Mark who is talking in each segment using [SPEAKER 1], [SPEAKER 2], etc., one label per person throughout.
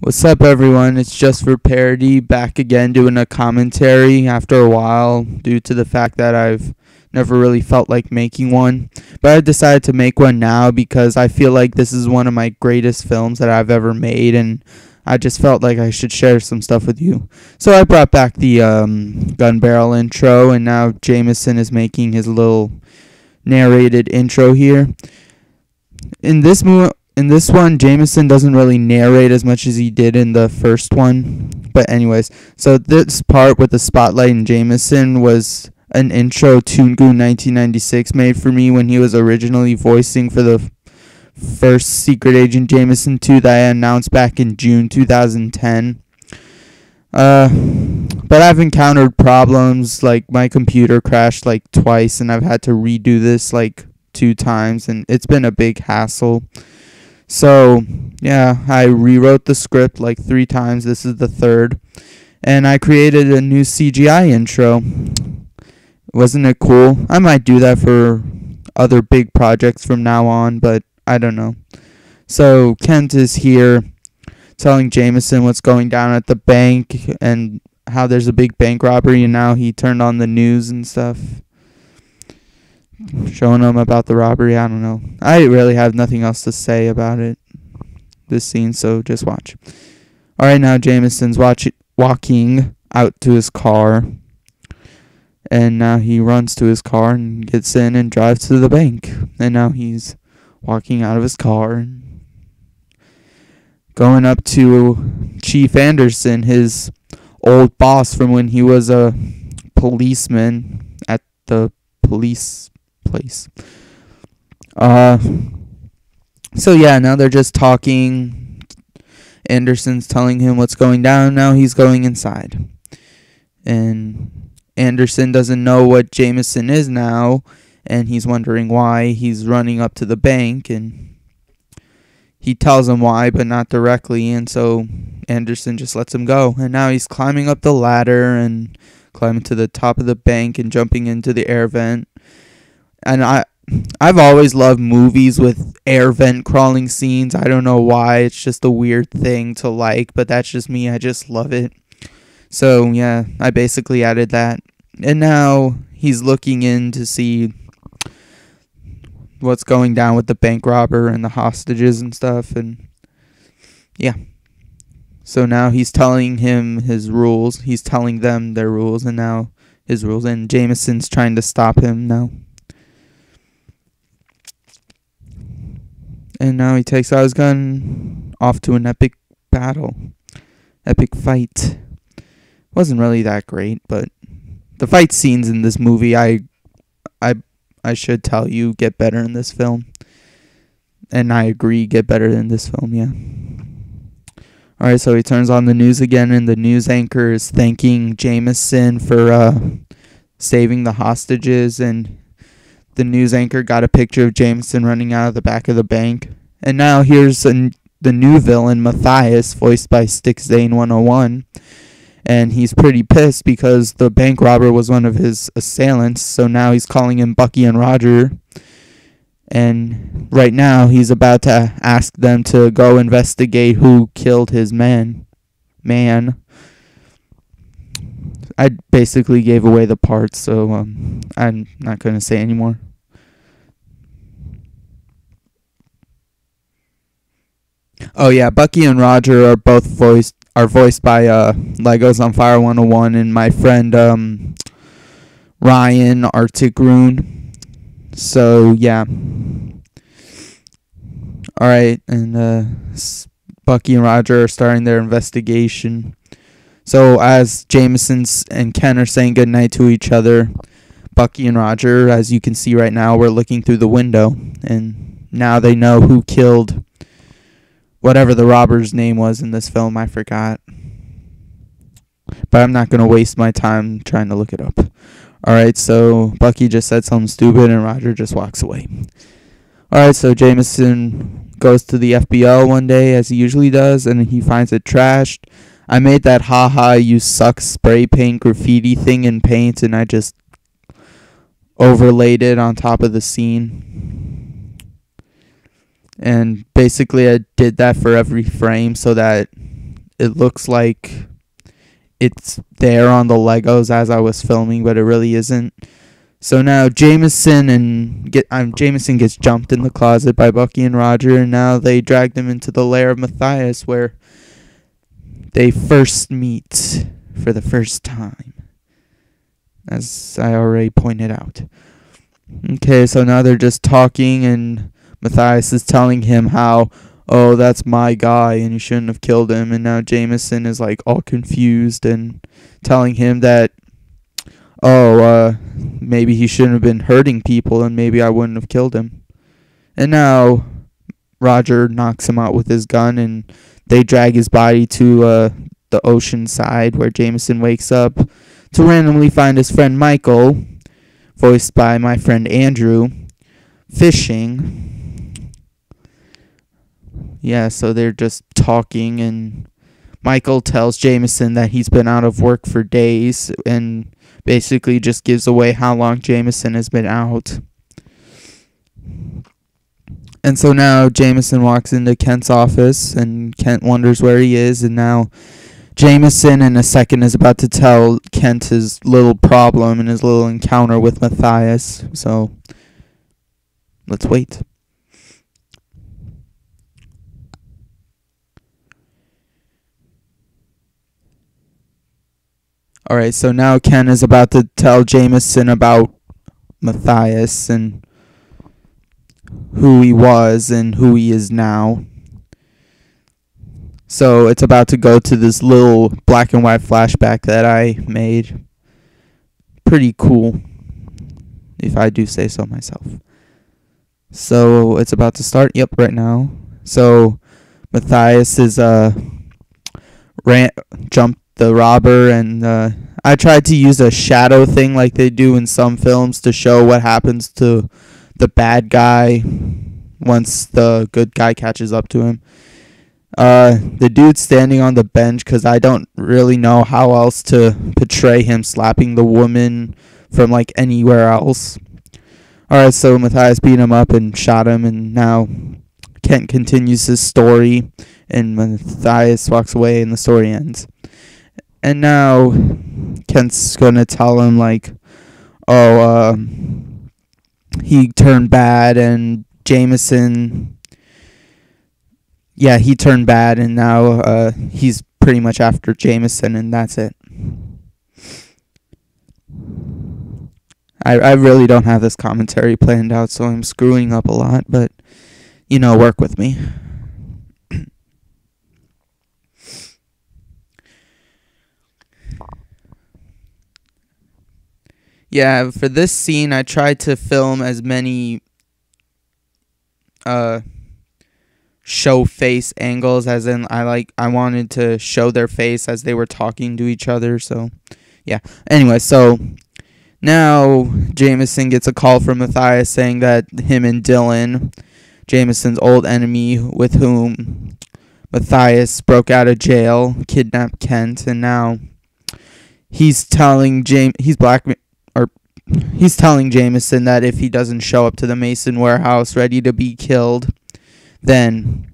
[SPEAKER 1] What's up, everyone? It's Just for Parody back again doing a commentary after a while due to the fact that I've never really felt like making one. But I decided to make one now because I feel like this is one of my greatest films that I've ever made, and I just felt like I should share some stuff with you. So I brought back the gun barrel intro, and now Jamison is making his little narrated intro here. In this one, Jamison doesn't really narrate as much as he did in the first one. But anyways, so this part with the spotlight and Jamison was an intro Toongoon 1996 made for me when he was originally voicing for the first Secret Agent Jamison 2 that I announced back in June 2010. But I've encountered problems, like my computer crashed like twice and I've had to redo this like 2 times, and it's been a big hassle. So, yeah, I rewrote the script like 3 times. This is the third. And I created a new CGI intro. Wasn't it cool? I might do that for other big projects from now on, but I don't know. So, Kent is here telling Jamison what's going down at the bank and how there's a big bank robbery, and now he turned on the news and stuff, showing them about the robbery. I don't know. I really have nothing else to say about this scene, so just watch. Alright, now Jamison's walking out to his car, and now he runs to his car and gets in and drives to the bank. And now he's walking out of his car and going up to Chief Anderson, his old boss from when he was a policeman at the police place. So yeah, now they're just talking. Anderson's telling him what's going down. Now he's going inside, and Anderson doesn't know what Jamison is now, and he's wondering why he's running up to the bank, and he tells him why, but not directly, and so Anderson just lets him go. And now he's climbing up the ladder and climbing to the top of the bank and jumping into the air vent. And I've always loved movies with air vent crawling scenes. I don't know why. It's just a weird thing to like, but that's just me. I just love it. So, yeah, I basically added that. And now he's looking in to see what's going down with the bank robber and the hostages and stuff. And, yeah. So now he's telling him his rules. He's telling them their rules, and now his rules. And Jamison's trying to stop him now. And now he takes out his gun, off to an epic battle. Epic fight. Wasn't really that great, but the fight scenes in this movie, I should tell you, get better in this film. And I agree, get better in this film, yeah. Alright, so he turns on the news again, and the news anchor is thanking Jamison for saving the hostages, and the news anchor got a picture of Jamison running out of the back of the bank. And now here's the new villain, Matthias, voiced by Stick Zane 101. And he's pretty pissed because the bank robber was one of his assailants. So now he's calling him Bucky and Roger. And right now he's about to ask them to go investigate who killed his man. I basically gave away the parts, so I'm not going to say anymore. Oh yeah, Bucky and Roger are both voiced by Legos on Fire 101 and my friend Ryan Arctic Rune. So yeah. Alright, and Bucky and Roger are starting their investigation. So as Jamison and Ken are saying goodnight to each other, Bucky and Roger, as you can see right now, we're looking through the window, and now they know who killed whatever the robber's name was in this film. I forgot. But I'm not going to waste my time trying to look it up. Alright, so Bucky just said something stupid and Roger just walks away. Alright, so Jamison goes to the FBL one day, as he usually does, and he finds it trashed. I made that haha you suck spray paint graffiti thing in paint, and I just overlaid it on top of the scene. And basically I did that for every frame so that it looks like it's there on the Legos as I was filming, but it really isn't. So now Jamison gets jumped in the closet by Bucky and Roger, and now they dragged him into the lair of Matthias, where they first meet for the first time, as I already pointed out. Okay, so now they're just talking, and Matthias is telling him how, oh, that's my guy, and you shouldn't have killed him. And now Jamison is like all confused and telling him that, maybe he shouldn't have been hurting people, and maybe I wouldn't have killed him. And now Roger knocks him out with his gun, and they drag his body to the ocean side, where Jamison wakes up to randomly find his friend Michael, voiced by my friend Andrew, fishing. Yeah, so they're just talking, and Michael tells Jamison that he's been out of work for days, and basically just gives away how long Jamison has been out. And so now Jamison walks into Kent's office, and Kent wonders where he is, and now Jamison in a second is about to tell Kent his little problem and his little encounter with Matthias. So let's wait. Alright, so now Ken is about to tell Jamison about Matthias and who he was and who he is now. So it's about to go to this little black and white flashback that I made. Pretty cool, if I do say so myself. So it's about to start. Yep, right now. So Matthias is jumped the robber, and I tried to use a shadow thing like they do in some films to show what happens to the bad guy once the good guy catches up to him. The dude standing on the bench, because I don't really know how else to portray him slapping the woman from like anywhere else. Alright, so Matthias beat him up and shot him, and now Kent continues his story, and Matthias walks away and the story ends. And now Kent's gonna tell him like, he turned bad, and Jamison, he turned bad, and now he's pretty much after Jamison, and that's it. I really don't have this commentary planned out, so I'm screwing up a lot, but, work with me. Yeah, for this scene, I tried to film as many show face angles, as in I wanted to show their face as they were talking to each other. So yeah, anyway, so now Jamison gets a call from Matthias saying that him and Dylan, Jamison's old enemy with whom Matthias broke out of jail, kidnapped Kent, and now he's telling Jamison that if he doesn't show up to the Mason warehouse ready to be killed, then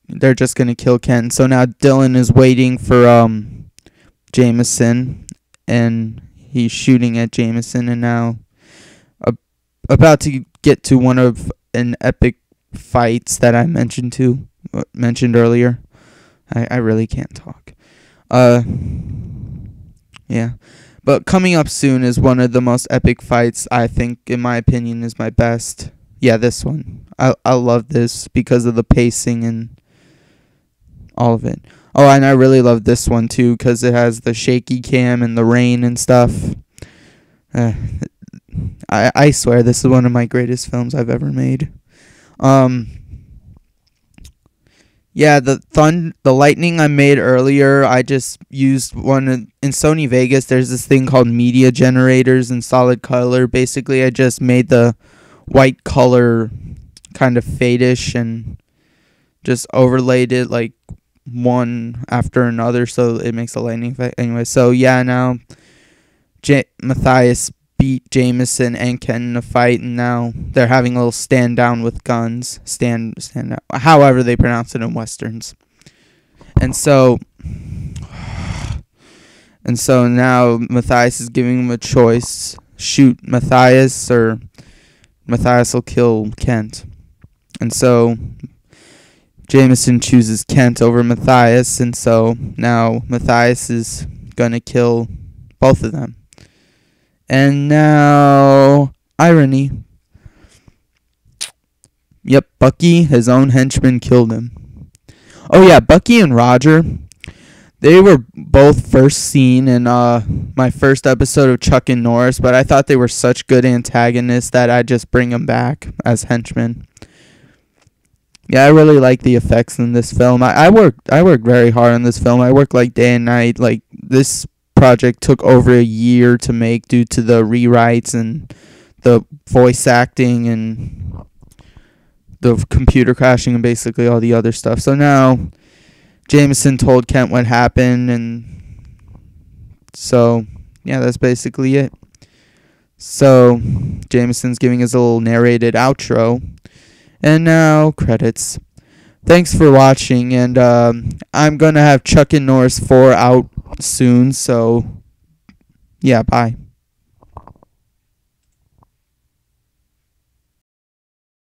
[SPEAKER 1] they're just going to kill Ken. So now Dylan is waiting for Jamison, and he's shooting at Jamison, and now about to get to one of an epic fights that I mentioned earlier. I really can't talk. Yeah. But coming up soon is one of the most epic fights. I think, in my opinion, is my best. Yeah, this one. I love this because of the pacing and all of it. Oh, and I really love this one too because it has the shaky cam and the rain and stuff. I swear this is one of my greatest films I've ever made. Yeah, the lightning I made earlier, I just used one in Sony Vegas. There's this thing called media generators in solid color. Basically, I just made the white color kind of fade-ish and just overlaid it like one after another so it makes a lightning effect. Anyway, so yeah, now Matthias beat Jamison and Ken in a fight, and now they're having a little stand down with guns. Stand down. However they pronounce it in westerns. And so now Matthias is giving him a choice. Shoot Matthias, or Matthias will kill Kent. And so Jamison chooses Kent over Matthias, and so now Matthias is gonna kill both of them. And now, irony. Yep, Bucky, his own henchman, killed him. Oh yeah, Bucky and Roger, they were both first seen in my first episode of Chuck and Norris, but I thought they were such good antagonists that I'd just bring them back as henchmen. Yeah, I really like the effects in this film. I worked very hard on this film. I worked like day and night. Like, this project took over a year to make due to the rewrites and the voice acting and the computer crashing and basically all the other stuff. So now Jamison told Kent what happened, and so yeah, that's basically it. So Jamison's giving his little narrated outro. And now, credits. Thanks for watching, and I'm going to have Chuck and Norris 4 out soon, so yeah, bye.